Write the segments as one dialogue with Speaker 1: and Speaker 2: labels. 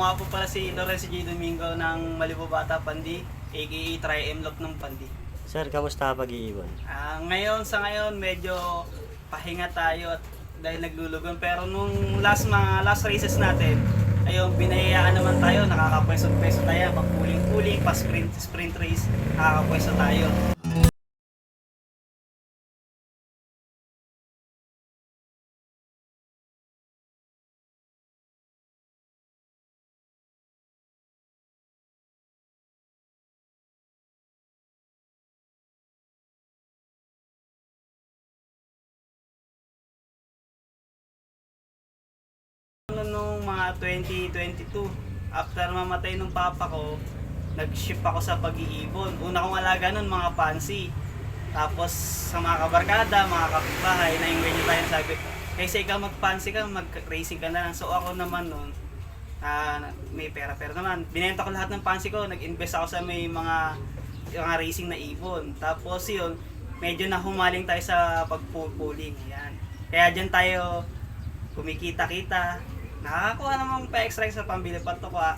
Speaker 1: nga po pala si Lorenzo J. Domingo ng Malibu Bata Pandi, aka Tri-M-Lock ng Pandi.
Speaker 2: Sir, kamusta pag-iibon?
Speaker 1: Sa ngayon medyo pahinga tayo at dahil naglulugon, pero nung last races natin, ayun, binayaan naman tayo, nakakapwesto tayo, pag-puling-puling, pa-sprint race, nakakapwesto tayo. Nung mga 2022, after mamatay nung papa ko, nag-shift ako sa pag-iibon. Una kong alaga nun mga pansy. Tapos sa mga kabarkada, mga kapitbahay, na-engage tayo, sabi, kaysa ikaw mag-pansy ka, mag-racing ka na lang. So ako naman nun, may pera-pera naman. Binenta ko lahat ng pansy ko, nag-invest ako sa may mga racing na ibon. Tapos yun, medyo nahumaling tayo sa pag-pooling. Yan. Kaya dyan tayo kumikita-kita. Nakakakuha namang pa-extra sa pambili patuka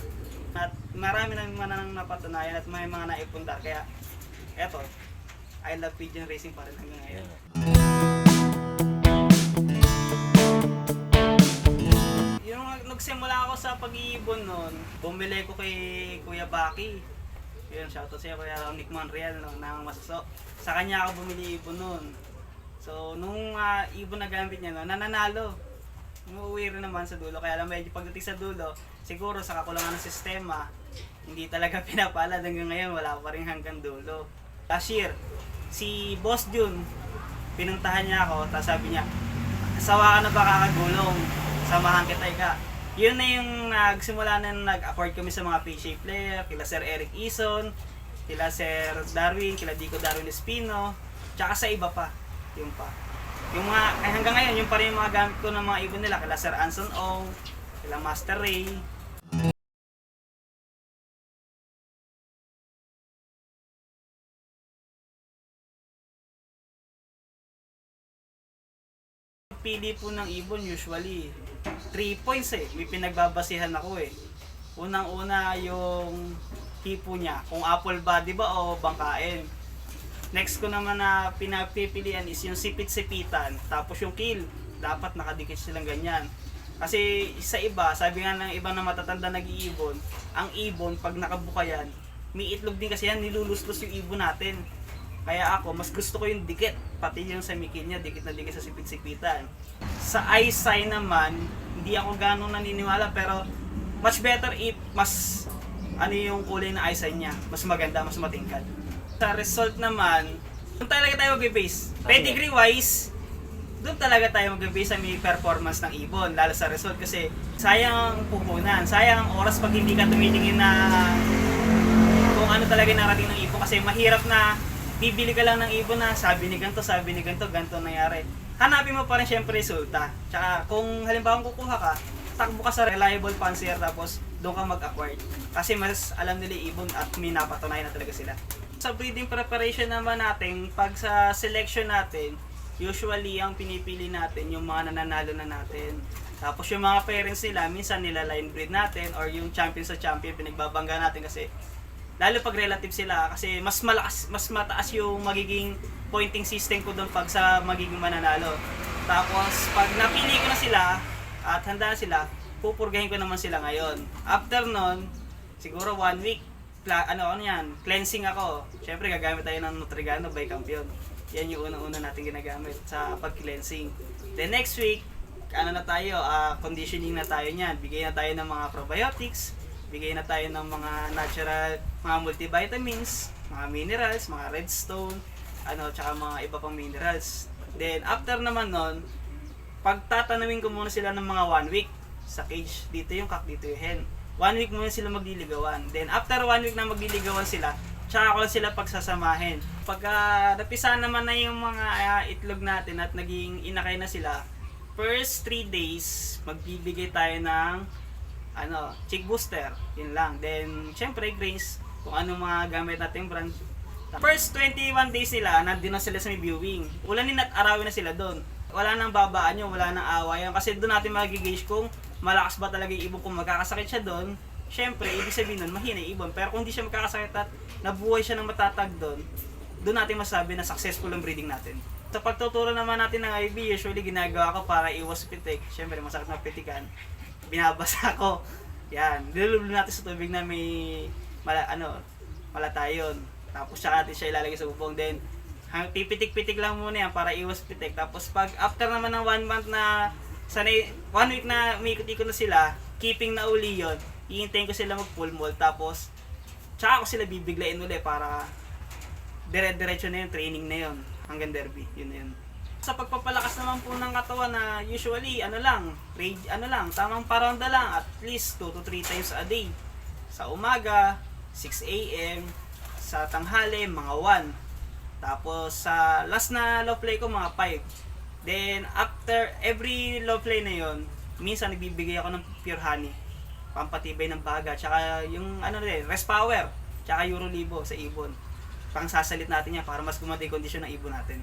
Speaker 1: at marami naman nang napatunayan at may mga naipundar, kaya eto, I love pigeon racing pa rin hanggang ngayon. Yung nagsimula ako sa pag-iibon noon, bumili ko kay Kuya Baki. Yun, shoutout siya, Kuya Nick Monreal, no, ng Masaso. Sa kanya ako bumili ibon noon. So nung ibon na gamit niya, no, nananalo. Umuwi rin naman sa dulo, kaya lang medyo pagdating sa dulo, siguro sa kakulangan ng sistema, hindi talaga pinapalad hanggang ngayon, wala pa rin hanggang dulo. Last year, si Boss Jun, pinuntahan niya ako, tapos sabi niya, sawa ka na ba kakagulong? Samahan kita ika. Yun na yung nagsimula na nag-accord kami sa mga PCA player, kila Sir Eric Ison, kila Sir Darwin, kila Dico Darwin Espino, tsaka sa iba pa, yung pa. Yung mga, hanggang ngayon, yung pa rin yung mga gamit ko ng mga ibon nila, kila Sir Anson Ong, kila Master Ray. Pili po ng ibon, usually 3 points may pinagbabasihan ako Unang-una yung hipo niya, kung apple body ba o bangkain. Next ko naman na pinapipilian is yung sipit-sipitan, tapos yung kill, dapat nakadikit silang ganyan. Kasi sa iba, sabi nga ng ibang na matatanda nag-iibon, ang ibon pag nakabuka yan, may itlog din kasi yan, niluluslos yung ibon natin. Kaya ako, mas gusto ko yung dikit, pati yung sa mikil niya, dikit na dikit sa sipit-sipitan. Sa eyesight naman, hindi ako ganong naniniwala, pero much better if mas yung kulay na eyesight niya, mas maganda, mas matingkad. Sa result naman, doon talaga tayo mag-base. Pedigree wise, doon talaga tayo mag-base sa may performance ng ibon, lalo sa result, kasi sayang ang puhunan, sayang ang oras pag hindi ka tumitingin na kung ano talaga narating ng ibon, kasi mahirap na bibili ka lang ng ibon na sabi ni ganito, ganito nangyari. Hanapin mo pa rin syempre resulta. Tsaka kung halimbawa kukuha ka, takbo ka sa reliable fancier, tapos doon ka mag-acquire. Kasi mas alam nila ibon at may napatunayan na talaga sila. Sa breeding preparation naman natin, pag sa selection natin, usually ang pinipili natin yung mga nananalo na natin. Tapos yung mga parents nila, minsan nila line breed natin, or yung champion sa champion, pinagbabangga natin kasi lalo pag relative sila, kasi mas mataas yung magiging pointing system ko doon pag sa magiging mananalo. Tapos pag napili ko na sila at handa na sila, pupurgahin ko naman sila ngayon. After nun, siguro 1 week, cleansing ako. Siyempre gagamit tayo ng Nutrigano by Campion. Yan yung unang-una natin ginagamit sa pag-cleansing. Then next week, conditioning na tayo niyan. Bigay na tayo ng mga probiotics, bigay na tayo ng mga natural, mga multivitamins, mga minerals, mga redstone, tsaka mga iba pang minerals. Then after naman nun, pagtatanawin ko muna sila ng mga 1 week sa cage. Dito yung cock, dito yung hen. 1 week muna sila magliligawan. Then after 1 week na magliligawan sila, tsaka ko lang sila pagsasamahin. Pagka napisa naman na yung mga itlog natin at naging inakay na sila, first 3 days, magbibigay tayo ng chick booster. Yun lang. Then syempre grains, kung anong mga gamit natin brand. First 21 days nila, nandun na sila sa may viewing. Ulanin at arawin na sila doon. Wala nang babaan yun, wala nang awayan. Kasi doon natin magigage kung malakas ba talaga yung ibon, kung magkakasakit siya doon, syempre, ibig sabihin nun, mahina yung ibon. Pero kung hindi siya magkakasakit at nabuhay siya ng matatag doon, doon natin masabi na successful ang breeding natin. Sa pagtuturo naman natin ng IB, usually ginagawa ko para iwas pitik. Syempre, masakit na pitikan. Binabasa ko. Yan, nilulublo natin sa tubig na may malatayon. Tapos siya natin siya ilalagay sa bubong. Then, pipitik-pitik lang muna yan para iwas pitik. Tapos pag after naman ng 1 month na, 1 week na umiikot-ikot na sila, keeping na uli yun, hihintayin ko sila mag-full mold. Tapos, tsaka ko sila bibiglain uli para dire-diretso na yung training na yun. Hanggang derby, yun na yun. Sa pagpapalakas naman po ng katawan na usually, tamang paronda lang, at least 2 to 3 times a day. Sa umaga, 6 a.m., sa tanghali, mga 1. Tapos sa last na low play ko, mga 5. Then after every low play na yon, minsan nagbibigay ako ng pure honey, pampatibay ng baga, tsaka yung rest power, tsaka Euro Libo sa ibon. Pang sasalit natin yan para mas gumanda yung kondisyon ng ibon natin.